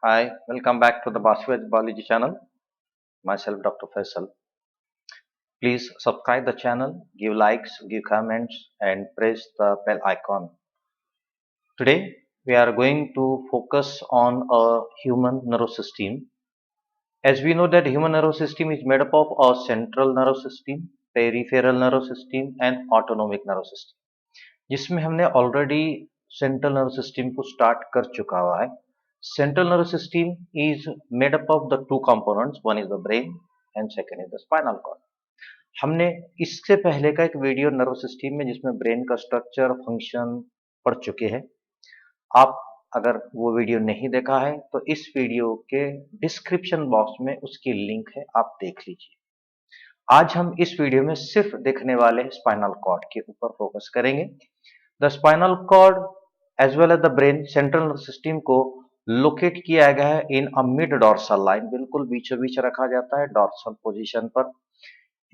Hi, welcome back to the Baswed Biology channel. Myself, Dr. Faisal. Please subscribe the channel, give likes, give comments, and press the bell icon. Today, we are going to focus on a human nervous system. As we know that human nervous system is made up of a central nervous system, peripheral nervous system, and autonomic nervous system. जिसमें हमने already central nervous system को start कर चुका हुआ है. Central nervous system is made up of the two components, one is the brain and second is the spinal cord. हमने इससे पहले का एक वीडियो नर्वस सिस्टम में जिसमें ब्रेन का स्ट्रक्चर फंक्शन पढ़ चुके हैं. आप अगर वो वीडियो नहीं देखा है तो इस वीडियो के डिस्क्रिप्शन बॉक्स में उसकी लिंक है, आप देख लीजिए. आज हम इस वीडियो में सिर्फ देखने वाले स्पाइनल कॉर्ड के ऊपर फोकस करेंगे. The spinal cord as well as the brain central nervous system को लोकेट किया गया है in a mid dorsal line, बिल्कुल बीचों बीच रखा जाता है डॉर्सल पोजीशन पर.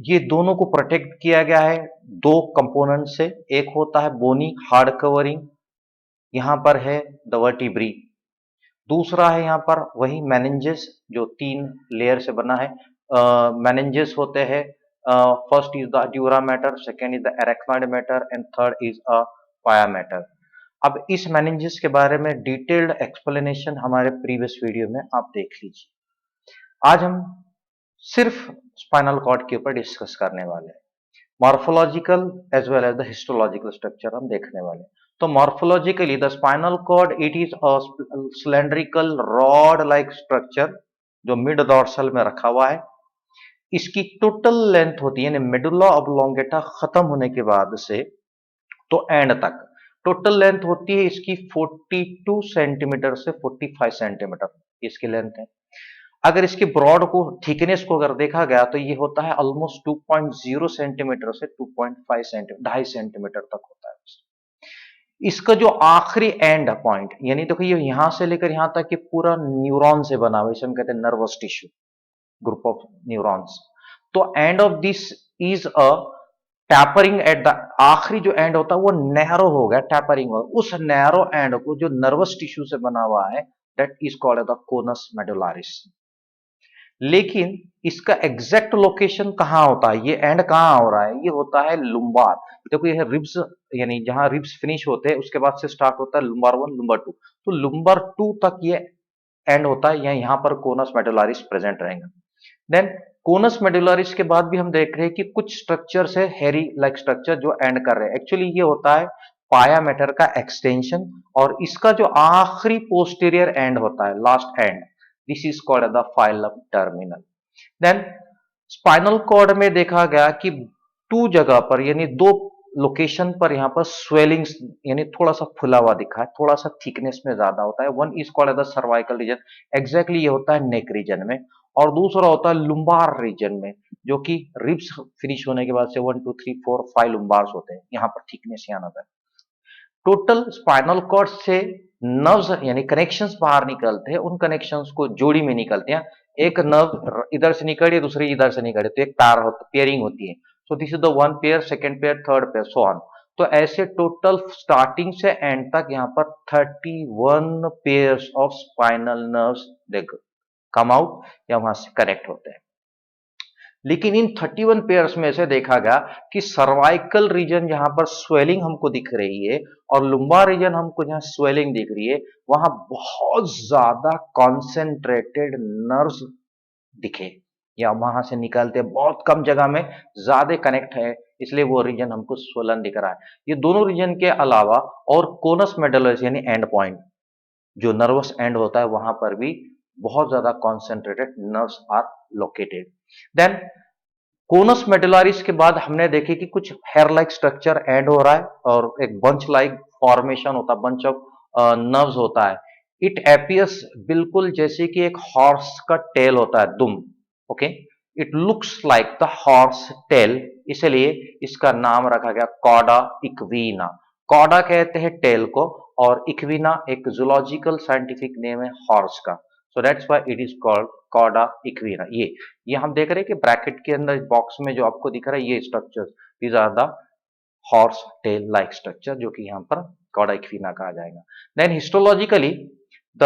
ये दोनों को प्रोटेक्ट किया गया है दो कंपोनेंट से. एक होता है बोनी हार्ड कवरिंग, यहां पर है द वर्टिब्री. दूसरा है यहाँ पर वही मेनिंजेस जो तीन लेयर से बना है. मेनिंजेस होते हैं, first is the dura mater, second is the arachnoid matter and third is a पाया मैटर. अब इस मेनिंजेस के बारे में डिटेल्ड एक्सप्लेनेशन हमारे प्रीवियस वीडियो में आप देख लीजिए. आज हम सिर्फ स्पाइनल कॉर्ड के ऊपर डिस्कस करने वाले हैं. Morphological as well as the histological structure हम देखने वाले हैं. तो morphologically the spinal cord it is a cylindrical rod like structure जो मिड डॉर्सल में रखा हुआ है. इसकी टोटल लेंथ होती है, यानी मेडुला ऑब्लोंगेटा खत्म होने के बाद से तो एंड तक टोटल लेंथ होती है इसकी 42 सेंटीमीटर से 45 सेंटीमीटर इसकी लेंथ है. अगर इसकी ब्रॉड को थिकनेस को अगर देखा गया तो ये होता है ऑलमोस्ट 2.0 सेंटीमीटर से 2.5 सेंटीमीटर, 2.5 सेंटीमीटर तक होता है. इसका जो आखिरी एंड पॉइंट, यानी देखो ये यहां से लेकर यहां तक कि पूरा न्यूरॉन से बना हुआ, इसे हम कहते हैं nervous tissue, group of neurons. तो end of this is a tapering at the, आखिरी जो एंड होता है वो नैरो हो गया, टैपरिंग हो. उस नैरो एंड को जो नर्वस टिश्यू से बना हुआ है that is called the conus medullaris. लेकिन इसका एग्जैक्ट लोकेशन कहां होता है, ये एंड कहां हो रहा है, ये होता है लुम्बार. देखो ये रिब्स, यानी जहां रिब्स फिनिश होते हैं उसके बाद से स्टार्ट होता है लुम्बार 1 लुम्बार 2. तो लुम्बार 2 तक ये एंड होता है, यहाँ पर कोनस मेडुलारिस प्रेजेंट रहेगा. देन कोनस मेडुलारिस के बाद भी हम देख रहे हैं कि कुछ स्ट्रक्चर्स है हेरी लाइक स्ट्रक्चर जो एंड कर रहे हैं. एक्चुअली ये होता है पाया मैटर का एक्सटेंशन, और इसका जो आखिरी पोस्टीरियर एंड होता है, last end, this is called the filum terminal. Then spinal cord में देखा गया कि टू जगह पर, यानी दो लोकेशन पर यहाँ पर स्वेलिंग्स, यानी थोड़ा सा फुला हुआ दिखा है, थोड़ा सा थिकनेस में ज्यादा होता है. One is called the cervical region, exactly ये होता है नेक रीजन में. और दूसरा होता है लुम्बार रीजन में, जो कि रिब्स फिनिश होने के बाद से 1 2 3 4 5 लुम्बार्स होते हैं, यहाँ पर थिकनेस यहाँ नजर. टोटल स्पाइनल कॉर्ड से नर्व्स यानी कनेक्शंस बाहर निकलते हैं, उन कनेक्शंस को जोड़ी में निकलते हैं. एक नर्व इधर से निकले, दूसरी इधर से निकले, तो एक पेयरिंग होती है. So this is the one pair, second pair, third pair, so on. तो ऐसे टोटल स्टार्टिंग से एंड तक यहाँ पर 31 pairs of spinal nerves come out या वहां से कनेक्ट होते हैं. लेकिन इन 31 पेयर्स में से देखा गया कि सर्वाइकल रीजन जहां पर स्वेलिंग हमको दिख रही है और लुम्बार रीजन हमको जहां स्वेलिंग दिख रही है, वहां बहुत ज्यादा कॉन्सेंट्रेटेड नर्व्स दिखे, या वहां से निकलते बहुत कम जगह में ज्यादा कनेक्ट है, इसलिए वो रीजन हमको स्वलन दिख रहा है. ये दोनों रीजन के अलावा और कोनस मेडुलस यानी एंड पॉइंट जो नर्वस एंड होता है, वहां पर भी बहुत ज्यादा concentrated nerves are located. Then conus medullaris के बाद हमने देखे कि कुछ हेयर लाइक स्ट्रक्चर एंड हो रहा है और एक बंच लाइक फॉर्मेशन होता है, बंच ऑफ नर्व्स होता है. इट एपियर्स बिल्कुल जैसे कि एक हॉर्स का टेल होता है, दुम. Okay, it looks like the horse tail, इसलिए इसका नाम रखा गया कॉडा इक्वीना. कॉडा कहते हैं टेल को, और इक्वीना एक जूलॉजिकल साइंटिफिक नेम है हॉर्स का. So that's why it is called cauda equina. ये हम देख रहे हैं कि ब्रैकेट के अंदर बॉक्स में जो आपको दिख रहा है ये structure, these are the horse tail like structure, जो कि यहाँ पर कॉडा इक्वीना कहा जाएगा. Then histologically the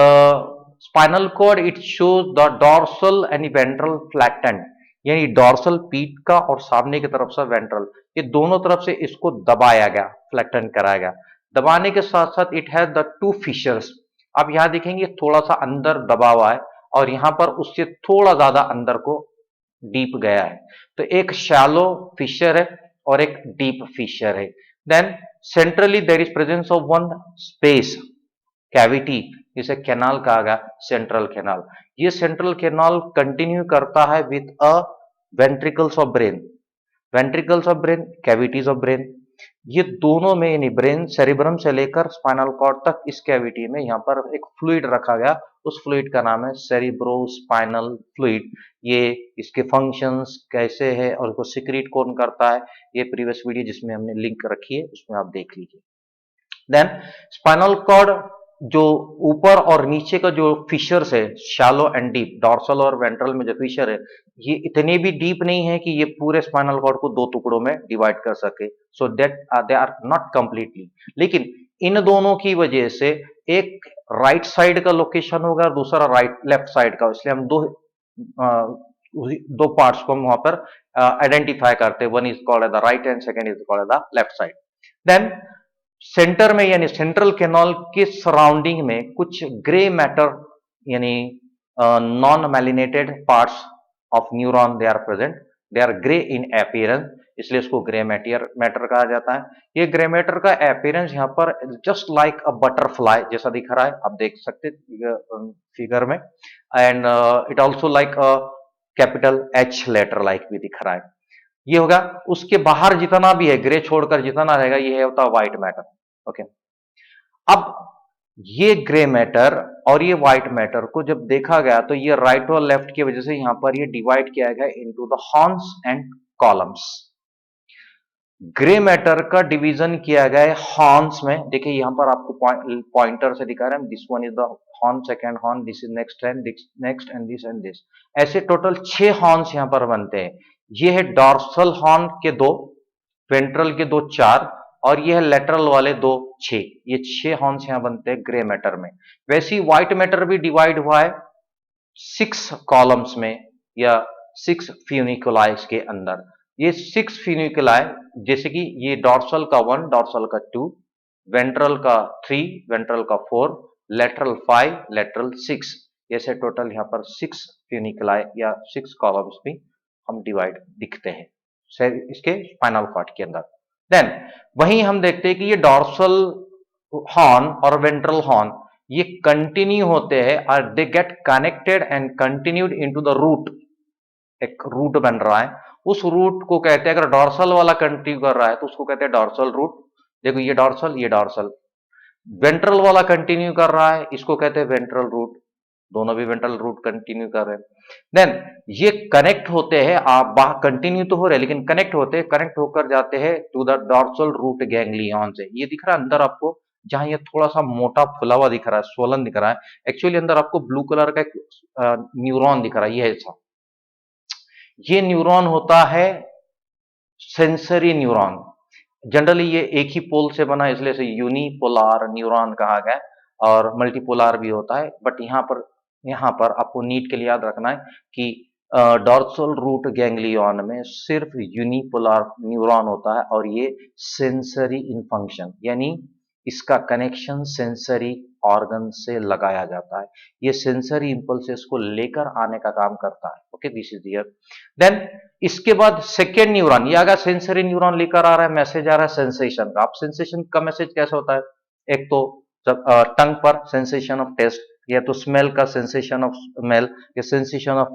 spinal cord it shows the dorsal and ventral flattened, यानी डॉर्सल पीठ का और सामने की तरफ से वेंट्रल, ये दोनों तरफ से इसको दबाया गया, फ्लैटन कराया गया। दबाने के साथ साथ it has the two fissures, आप यहां देखेंगे थोड़ा सा अंदर दबा हुआ है और यहां पर उससे थोड़ा ज्यादा अंदर को डीप गया है, तो एक शैलो फिशर है और एक डीप फिशर है। Then centrally there is presence of one space cavity, जिसे कैनाल कहा गया, सेंट्रल कैनाल। ये सेंट्रल कैनाल कंटिन्यू करता है with a ventricles of brain, ventricles of brain, cavities of brain, ये दोनों में यानी ब्रेन सेरिब्रम से लेकर स्पाइनल कॉर्ड तक इस कैविटी में यहाँ पर एक फ्लूइड रखा गया, उस फ्लूइड का नाम है सेरिब्रो स्पाइनल फ्लूइड। ये इसके फंक्शंस कैसे है और उसको सिक्रीट कौन करता है, ये प्रीवियस वीडियो जिसमें हमने लिंक रखी है उसमें आप देख लीजिए। देन स्पाइनल कॉर्ड जो ऊपर और नीचे का जो फिशर्स है, शैलो एंड डीप, डॉर्सल और वेंट्रल में जो फिशर है, ये इतने भी डीप नहीं है कि ये पूरे स्पाइनल कॉर्ड को दो टुकड़ों में डिवाइड कर सके, so that they are not completely. लेकिन इन दोनों की वजह से एक राइट साइड का लोकेशन होगा और दूसरा राइट लेफ्ट साइड का, इसलिए हम दो पार्ट्स को हम वहां पर आइडेंटिफाई करते हैं, one is called the right and second is called the left side. Then centre में यानी सेंट्रल कैनाल के सराउंडिंग में कुछ ग्रे मैटर यानी non myelinated parts of neuron they are present, they are grey in appearance, इसलिए इसको grey matter कहा जाता है। ये ग्रे मैटर का अपीयरेंस यहाँ पर जस्ट लाइक अ बटरफ्लाई जैसा दिख रहा है, आप देख सकते फिगर में, and it also like a capital H letter like भी दिख रहा है, ये होगा। उसके बाहर जितना भी है ग्रे छोड़कर जितना रहेगा ये होता है व्हाइट मैटर। ओके, अब ये ग्रे मैटर और ये व्हाइट मैटर को जब देखा गया तो ये राइट और लेफ्ट की वजह से यहां पर ये डिवाइड किया गया into the horns and columns. Grey matter का डिवीजन किया गया है हॉर्न्स में, देखिए यहां पर आपको पॉइंटर से दिखा रहे हैं, this one is the horn, second horn, this is next and next and this, ऐसे टोटल 6 हॉर्न्स यहां पर बनते हैं। ये है डॉर्सल हॉर्न के 2, वेंट्रल के 2 4 और ये है लेटरल वाले 2 6, ये 6 हॉर्न्स यहां बनते हैं ग्रे मैटर में। वैसे ही व्हाइट मैटर भी डिवाइड हुआ है 6 कॉलम्स में या 6 फ्यूनिकुलाई के अंदर। ये 6 फ्यूनिकुलाई जैसे कि ये डॉर्सल का 1, डॉर्सल का 2, वेंट्रल का 3, वेंट्रल का 4, लेटरल 5, लेटरल 6, ऐसे टोटल यहाँ पर 6 फ्यूनिकुलाई या 6 कॉलम्स भी हम डिवाइड दिखते हैं इसके स्पाइनल कॉर्ड के अंदर। देन वहीं हम देखते हैं कि ये डॉर्सल हॉर्न और वेंट्रल हॉर्न ये कंटिन्यू होते हैं और they get connected and continued into the root, एक रूट बन रहा है, उस रूट को कहते हैं, अगर डॉर्सल वाला कंटिन्यू कर रहा है तो उसको कहते हैं डॉर्सल रूट, देखो ये डॉर्सल ये डॉर्सल, वेंट्रल वाला कंटिन्यू कर रहा है इसको कहते हैं वेंट्रल रूट, दोनों भी वेंट्रल रूट कंटिन्यू कर रहे हैं। देन ये कनेक्ट होते हैं, आप कंटिन्यू तो हो रहे हैं लेकिन कनेक्ट होते हैं, कनेक्ट होकर जाते हैं to the dorsal root ganglion से, ये दिख रहा है अंदर आपको, जहां ये थोड़ा सा मोटा फुला हुआ दिख रहा है, स्वलन दिख रहा है, एक्चुअली अंदर आपको ब्लू कलर का एक न्यूरॉन दिख रहा है, ये ऐसा, ये न्यूरॉन होता है सेंसरी न्यूरॉन। जनरली ये एक ही पोल से बना है इसलिए इसे यूनिपोलार न्यूरॉन कहा गया, और मल्टीपोलार भी होता है, बट यहाँ पर आपको नीट के लिए याद रखना है कि डॉर्सल रूट गैंग्लियन में सिर्फ यूनिपोलार न्यूरॉन होता है और ये सेंसरी इन फंक्शन, यानी इसका कनेक्शन सेंसरी ऑर्गन से लगाया जाता है, ये सेंसरी इंपल्सेस को लेकर आने का काम करता है। Okay, this is here. Then इसके बाद सेकेंड न्यूरॉन, ये अगर सेंसरी न्यूरॉन लेकर आ रहा है, मैसेज आ रहा है सेंसेशन का, आप सेंसेशन का मैसेज कैसा होता है, एक तो टंग पर सेंसेशन ऑफ टेस्ट, या तो स्मेल का सेंसेशन ऑफ स्मेल, या सेंसेशन ऑफ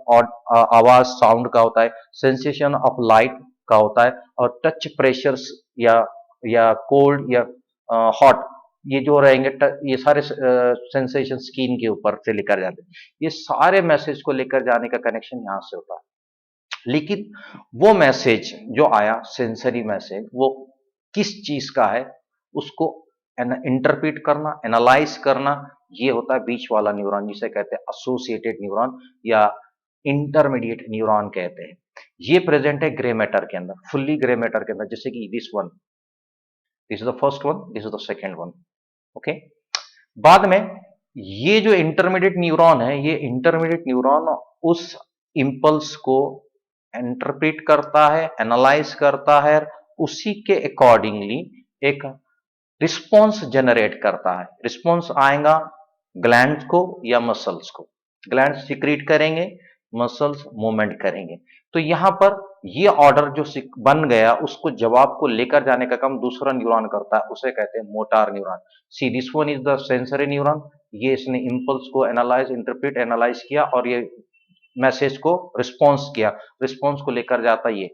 आवाज साउंड का होता है, सेंसेशन ऑफ लाइट का होता है, और टच प्रेशर्स या कोल्ड या हॉट, ये जो रहेंगे ये सारे सेंसेशन स्किन के ऊपर से लेकर जाते हैं, ये सारे मैसेज को लेकर जाने का कनेक्शन यहां से होता है। लेकिन वो मैसेज जो आया सेंसरी मैसेज, वो किस चीज का है उसको इंटरप्रेट करना, एनालाइज करना, ये होता है बीच वाला न्यूरॉन, जिसे कहते हैं एसोसिएटेड न्यूरॉन या इंटरमीडिएट न्यूरॉन कहते हैं। ये प्रेजेंट है ग्रे मैटर के अंदर, फुल्ली ग्रे मैटर के अंदर, जैसे कि this one, this is the first one, this is the second one. Okay, बाद में ये जो इंटरमीडिएट न्यूरॉन है, ये इंटरमीडिएट न्यूरॉन उस इम्पल्स को इंटरप्रेट करता है, एनालाइज करता है, उसी के अकॉर्डिंगली एक रिस्पॉन्स जनरेट करता है। रिस्पॉन्स आएगा ग्लैंड को या मसल्स को। ग्लैंड सिक्रीट करेंगे, मसल्स मूवमेंट करेंगे। तो यहां पर ये ऑर्डर जो बन गया, उसको जवाब को लेकर जाने का काम दूसरा न्यूरॉन करता है, उसे कहते हैं motor neuron. See this one is the sensory neuron. ये इसने इम्पल्स को एनालाइज, इंटरप्रेट, एनालाइज किया और ये मैसेज को रिस्पॉन्स किया, रिस्पॉन्स को लेकर जाता है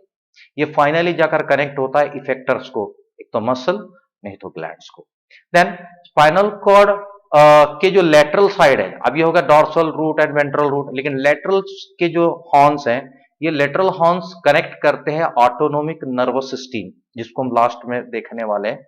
ये फाइनली जाकर कनेक्ट होता है इफेक्टर्स को, एक तो मसल नहीं तो ग्लैंड्स को। देन स्पाइनल कॉर्ड के जो लेटरल साइड है, अब ये होगा dorsal root and ventral root, लेकिन लेटरल के जो हॉर्न्स हैं, ये लेटरल हॉर्न्स कनेक्ट करते हैं ऑटोनोमिक नर्वस सिस्टम, जिसको हम लास्ट में देखने वाले हैं,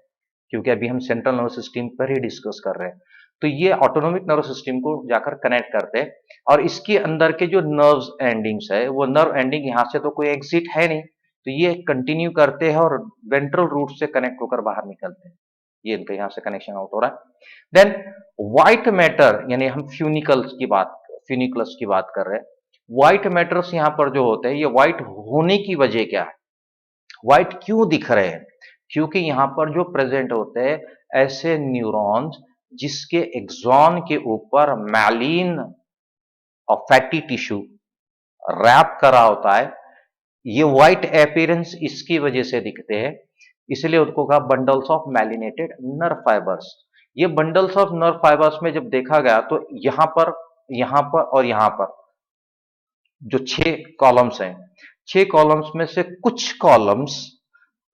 क्योंकि अभी हम सेंट्रल नर्वस सिस्टम पर ही डिस्कस कर रहे हैं। तो ये ऑटोनोमिक नर्वस सिस्टम को जाकर कनेक्ट करते हैं और इसके अंदर के जो नर्व्स एंडिंग्स है, वो नर्व एंडिंग यहां से तो कोई एग्जिट है नहीं, तो ये कंटिन्यू करते हैं और वेंट्रल रूट से कनेक्ट होकर बाहर निकलते हैं। ये इनका यहां से कनेक्शन आउट हो रहा है। देन व्हाइट मैटर, यानी हम फ्यूनिकल्स की बात कर रहे हैं। व्हाइट मैटर्स यहां पर जो होते हैं, ये व्हाइट होने की वजह क्या है, व्हाइट क्यों दिख रहे हैं? क्योंकि यहां पर जो प्रेजेंट होते हैं ऐसे न्यूरॉन्स जिसके एक्सॉन के ऊपर मैलिन और फैटी टिश्यू रैप करा होता है, ये व्हाइट अपीयरेंस इसकी वजह से दिखते हैं, इसलिए उनको कहा बंडल्स ऑफ मैलिनेटेड नर्व फाइबर्स। ये बंडल्स ऑफ नर्व फाइबर्स में जब देखा गया तो यहां पर और यहां पर जो 6 कॉलम्स हैं, 6 कॉलम्स में से कुछ कॉलम्स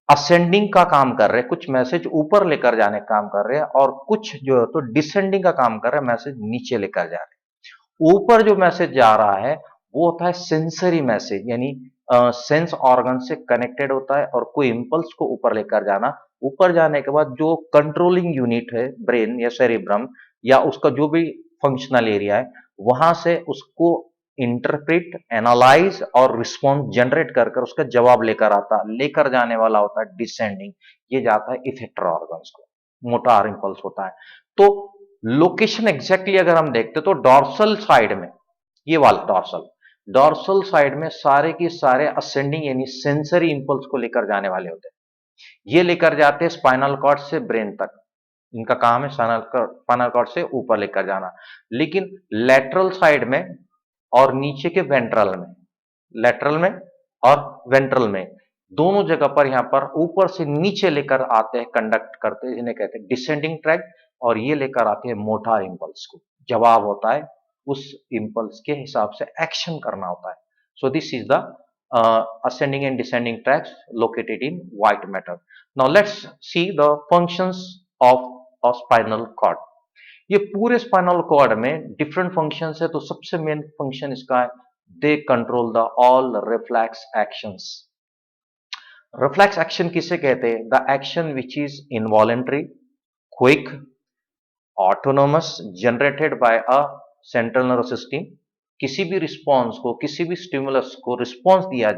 असेंडिंग का काम कर रहे हैं, कुछ मैसेज ऊपर लेकर जाने का काम कर रहे हैं, और कुछ जो है तो डिसेंडिंग का काम कर रहे हैं, मैसेज नीचे लेकर जा रहे हैं। ऊपर जो मैसेज जा रहा है वो होता है सेंसरी मैसेज, यानी सेंस ऑर्गन से कनेक्टेड होता है, और कोई इंपल्स को ऊपर लेकर जाना। ऊपर जाने के बाद जो कंट्रोलिंग यूनिट है, ब्रेन या सेरिब्रम या उसका जो भी फंक्शनल एरिया है, वहां से उसको इंटरप्रेट, एनालाइज और रिस्पॉन्स जनरेट कर कर उसका जवाब लेकर जाने वाला होता है डिसेंडिंग। ये जाता है इफेक्टर ऑर्गन्स को, मोटार इंपल्स होता है। तो लोकेशन एग्जैक्टली अगर हम देखते तो डॉर्सल साइड में, ये वाला डॉर्सल साइड में सारे के सारे असेंडिंग यानी सेंसरी इंपल्स को लेकर जाने वाले होते हैं। ये लेकर जाते हैं स्पाइनल कॉर्ड से ब्रेन तक, इनका काम है स्पाइनल कॉर्ड से ऊपर लेकर जाना। लेकिन लेटरल साइड में और नीचे के लेटरल में और वेंट्रल में, दोनों जगह पर यहां पर ऊपर से नीचे लेकर आते हैं, कंडक्ट करते हैं, जिन्हें कहते हैं डिसेंडिंग ट्रैक, और ये लेकर आते हैं मोटार इंपल्स को। जवाब होता है उस इंपल्स के हिसाब से एक्शन करना होता है। So this is the ascending and descending tracks located in white matter. Now let's see the functions of a spinal cord. ये पूरे स्पाइनल कॉर्ड में डिफरेंट फंक्शंस है, तो सबसे मेन फंक्शन इसका है, they control the all reflex actions. Reflex action किसे कहते हैं? The action which is involuntary, quick, autonomous, generated by a central nervous system. किसी भी रिस्पॉन्स को, किसी भी स्टिमुलस को रिस्पॉन्स दिया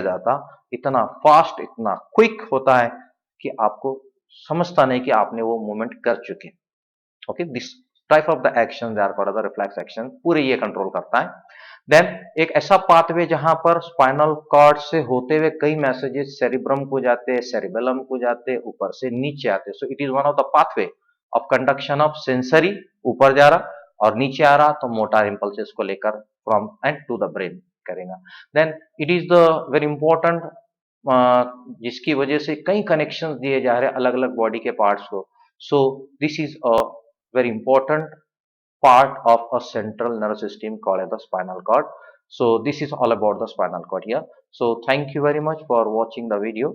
जाता, इतना फास्ट, इतना क्विक होता है कि आपको समझता नहीं कि आपने वो मूवमेंट कर चुके। Okay, this type of the action are called the reflex action, पूरे ये कंट्रोल करता है। देन एक ऐसा पाथवे जहां पर स्पाइनल कॉर्ड से होते हुए कई मैसेजेस सेरिब्रम को जाते हैं, सेरिबेलम को जाते हैं, ऊपर से नीचे आते हैं। So it is one of the pathway of conduction of sensory, ऊपर जा रहा और नीचे आ रहा, तो मोटार इंपल्सेस को लेकर from end to the brain करेगा। Then it is the very important, जिसकी वजह से कई कनेक्शंस दिए जा रहे हैं अलग अलग बॉडी के पार्ट्स को। So this is a very important part of a central nervous system called the spinal cord. So this is all about the spinal cord here. So thank you very much for watching the video.